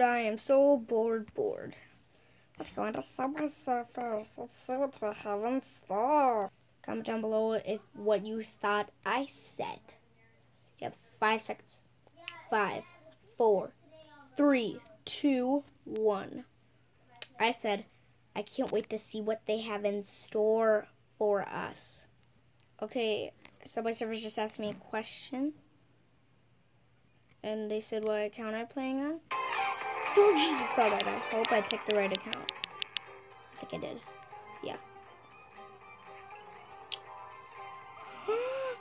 bored. I am so bored. Let's go into Subway Surfers. Let's see what we have in store. Comment down below what you thought I said. You have 5 seconds. 5, 4, 3, 2, 1. I said, I can't wait to see what they have in store for us. Okay, Subway Surfers just asked me a question. And they said what account I'm playing on. Oh, Jesus, alright, I hope I picked the right account. I think I did. Yeah.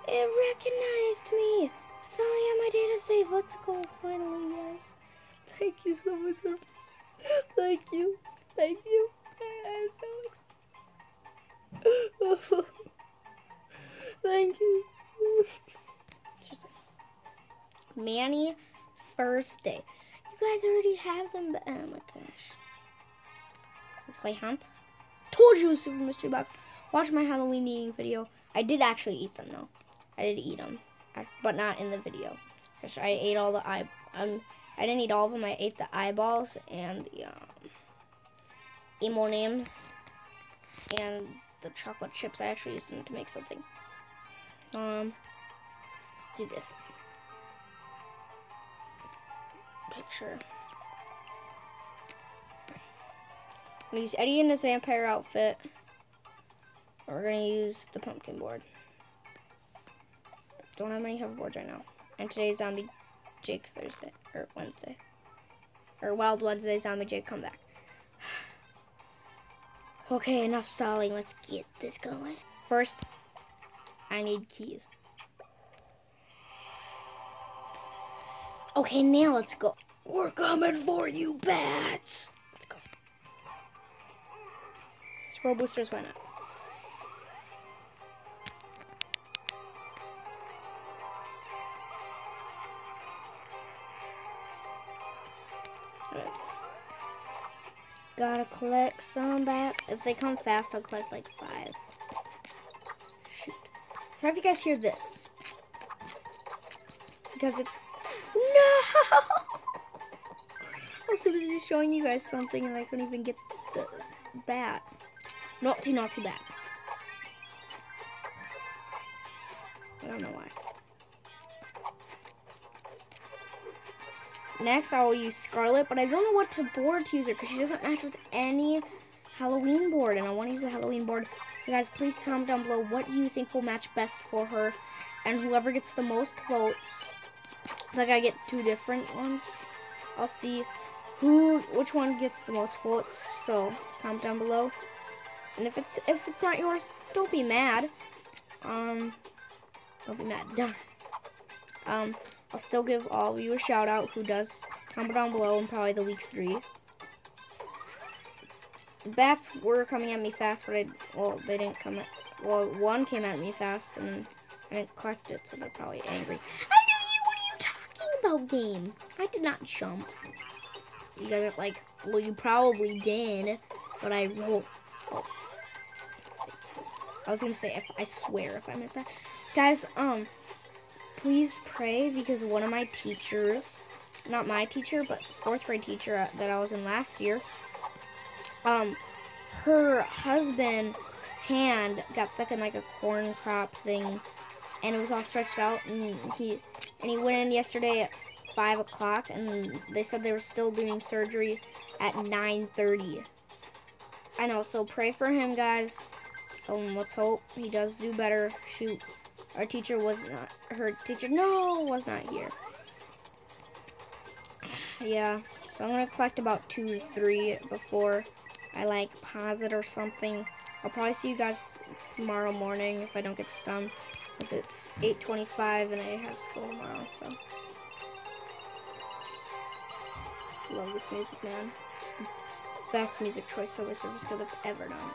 It recognized me. I finally have my data saved. Let's go, finally, guys. Thank you so much, Surface. Thank you. Thank you. I'm so excited. Thank you. Seriously. Manny, first day. You guys already have them, but oh my gosh. We'll play Hunt. Told you it was Super Mystery Box. Watch my Halloween eating video. I did actually eat them though. I did eat them, but not in the video. I ate all the I didn't eat all of them. I ate the eyeballs and the M&Ms and the chocolate chips. I actually used them to make something. Do this picture. I'm gonna use Eddie in his vampire outfit. We're gonna use the pumpkin board. Don't have many hoverboards right now. And today's Zombie Jake Thursday or Wednesday, or Wild Wednesday. Zombie Jake come back. Okay, enough stalling. Let's get this going. First, I need keys. Okay, now let's go. We're coming for you, bats. Let's go. Scroll boosters, why not? Right. Gotta collect some bats. If they come fast, I'll collect like 5. Shoot. Sorry if you guys hear this. Because it's... No! I was too busy showing you guys something and I couldn't even get the bat. Naughty bat. I don't know why. Next, I will use Scarlet, but I don't know what board to use her because she doesn't match with any Halloween board, and I want to use a Halloween board. So guys, please comment down below what you think will match best for her, and whoever gets the most votes, like I get 2 different ones, I'll see which one gets the most votes. So comment down below, and if it's not yours, don't be mad. Don't be mad. Done. I'll still give all of you a shout out who does comment down below in probably the week 3. The bats were coming at me fast, but they didn't come at, well, one came at me fast and I didn't collect it, so they're probably angry. I knew you! What are you talking about, game? I did not jump. You guys are like, well, you probably did, but I rolled. Oh. I was gonna say, I swear if I missed that. Guys, please pray, because one of my teachers, not my teacher, but 4th grade teacher that I was in last year, her husband hand got stuck in like a corn crop thing, and it was all stretched out, and he went in yesterday at 5 o'clock, and they said they were still doing surgery at 9:30. I know, so pray for him, guys. Let's hope he does do better. Shoot. Our teacher was not here. Yeah, so I'm gonna collect about 2 to 3 before I like pause it or something. I'll probably see you guys tomorrow morning if I don't get this done, because it's 8:25 and I have school tomorrow. So love this music, man. It's the best music choice Subway Surfers could have ever done.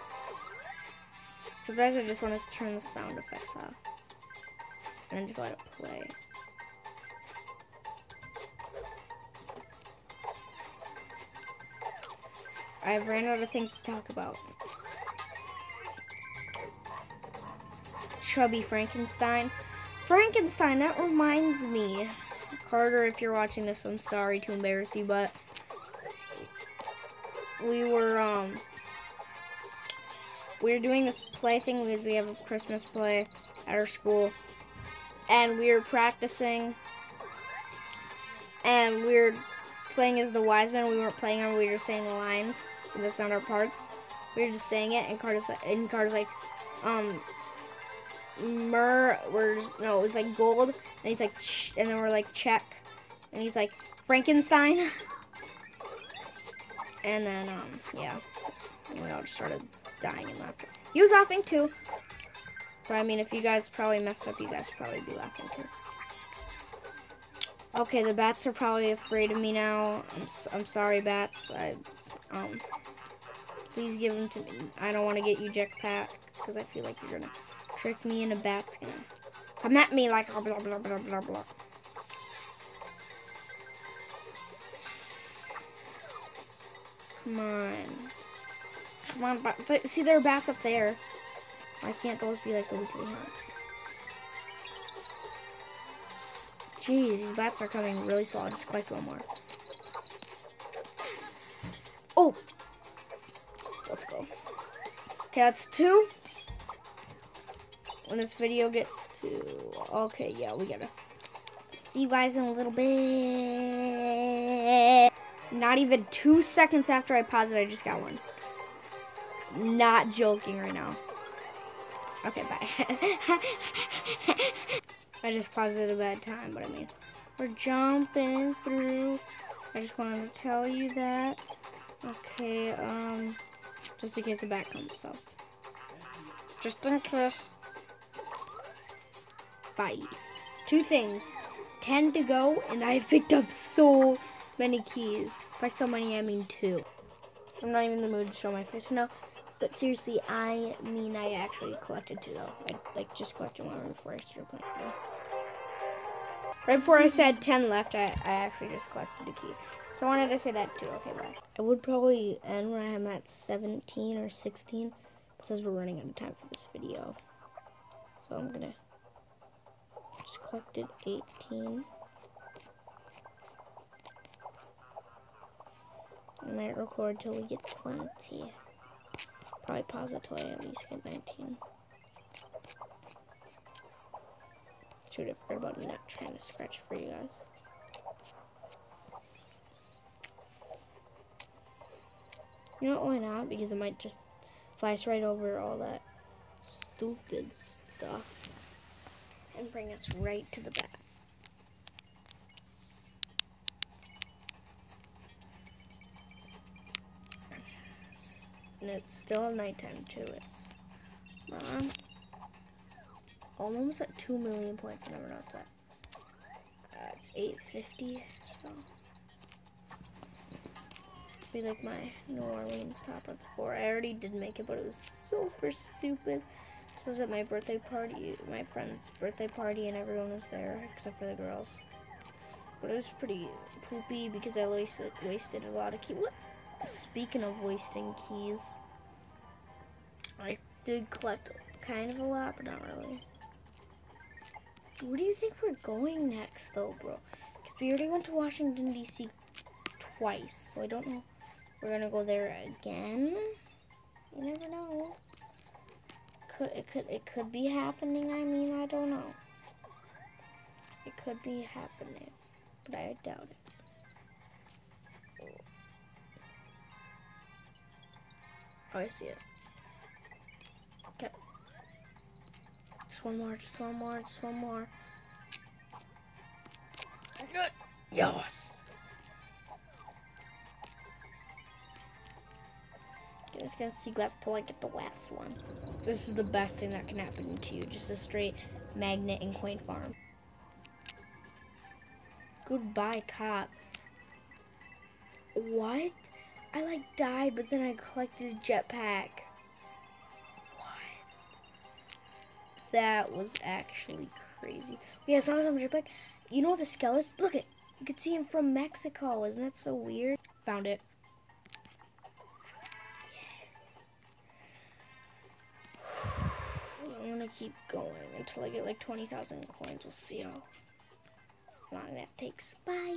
So guys, I just want to turn the sound effects off and then just let it play. I've ran out of things to talk about. Chubby Frankenstein. Frankenstein, that reminds me. Carter, if you're watching this, I'm sorry to embarrass you, but we were doing this play thing. We have a Christmas play at our school, and we were practicing, and we were playing as the wise men. We weren't playing them. We were just saying the lines. And that's not our parts. We were just saying it, and Carter's like, it was like gold, and he's like, and then we're like, check, and he's like, Frankenstein, and then, yeah, and we all just started dying in laughter. He was laughing too, but I mean, if you guys probably messed up, you guys would probably be laughing too. Okay, the bats are probably afraid of me now. I'm sorry, bats. Please give them to me. I don't want to get you jetpack because I feel like you're gonna trick me and a bat's gonna come at me like blah blah blah blah blah blah. Come on. Come on, bat. See, there are bats up there. Why can't those be like the weekly hunts? Jeez, these bats are coming really slow. I'll just collect one more. Oh! Let's go. Okay, that's 2. When this video gets to... Okay, yeah, we gotta see you guys in a little bit. Not even 2 seconds after I paused it, I just got one. Not joking right now. Okay, bye. I just paused it at a bad time, but I mean, we're jumping through. I just wanted to tell you that. Okay, just in case the bat comes, though. Just in case. Bye. 2 things. 10 to go, and I've picked up so many keys. By so many, I mean 2. I'm not even in the mood to show my face now. But seriously, I mean, I actually collected 2, though. I just collected 1 before I started playing. So. Right before I said 10 left, I actually just collected a key. So I wanted to say that too. Okay, bye. I would probably end when I'm at 17 or 16, because we're running out of time for this video. So I'm gonna just collected 18. I might record till we get 20. Probably pause it till I at least get 19. Should have heard about not trying to scratch for you guys. You know what, why not? Because it might just flash right over all that stupid stuff and bring us right to the back. And it's still nighttime too. It's almost at 2 million points. I never noticed that. It's 850, so be like my New Orleans top on score. I already did make it, but it was super stupid. This was at my birthday party, my friend's birthday party, and everyone was there except for the girls. But it was pretty poopy because I wasted a lot of keys. What? Speaking of wasting keys, I did collect kind of a lot, but not really. Where do you think we're going next, though, bro? Because we already went to Washington, D.C. twice, so I don't know. We're gonna go there again. You never know. It could be happening. I mean, I don't know. It could be happening, but I doubt it. Oh, I see it. Okay. Just one more, just one more, just one more. Yes! I'm just gonna see glass till I get the last one. This is the best thing that can happen to you. Just a straight magnet and coin farm. Goodbye, cop. What? I like died, but then I collected a jetpack. What? That was actually crazy. Yeah, I saw some jetpack. You know the skeleton? Look it. You could see him from Mexico. Isn't that so weird? Found it. I'm gonna keep going until I get like 20,000 coins. We'll see how long that takes. Bye.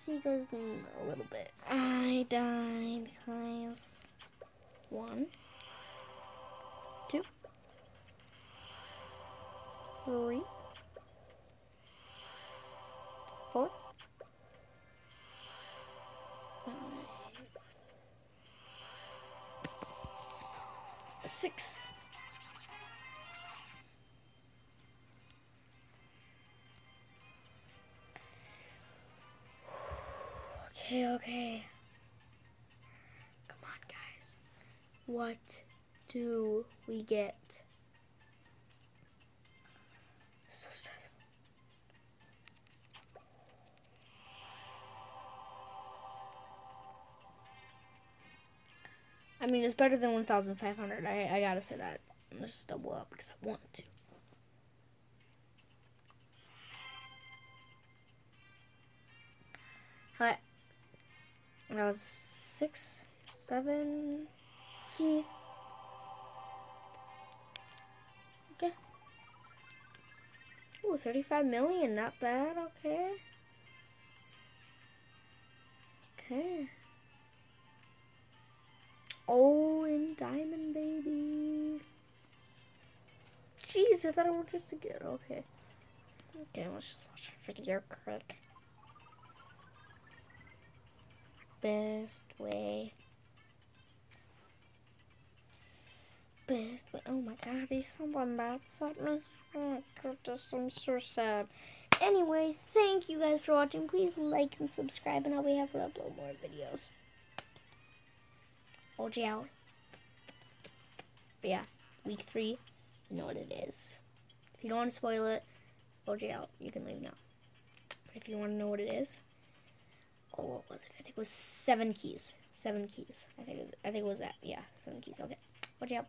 See you guys in a little bit. I died, guys. 1, 2, 3, 4, 5, 6. Okay. Come on, guys. What do we get? So stressful. I mean, it's better than 1,500. I gotta say that. Let's just double up because I want to. Alright. That was 6, 7 key. Okay. Ooh, 35 million. Not bad. Okay. Okay. Oh, and diamond, baby. Jeez, I thought it was just a get. Okay. Okay, let's just watch our video quick. Best way. Oh my god, he's someone bad at me. Oh my goodness, I'm so sad. Anyway, thank you guys for watching. Please like and subscribe, and I'll be happy to upload more videos. OG out. But yeah, week 3, you know what it is. If you don't want to spoil it, OG out. You can leave now. But if you want to know what it is, oh, what was it? I think it was 7 keys. 7 keys. I think it was that. Yeah, 7 keys. Okay. OG out.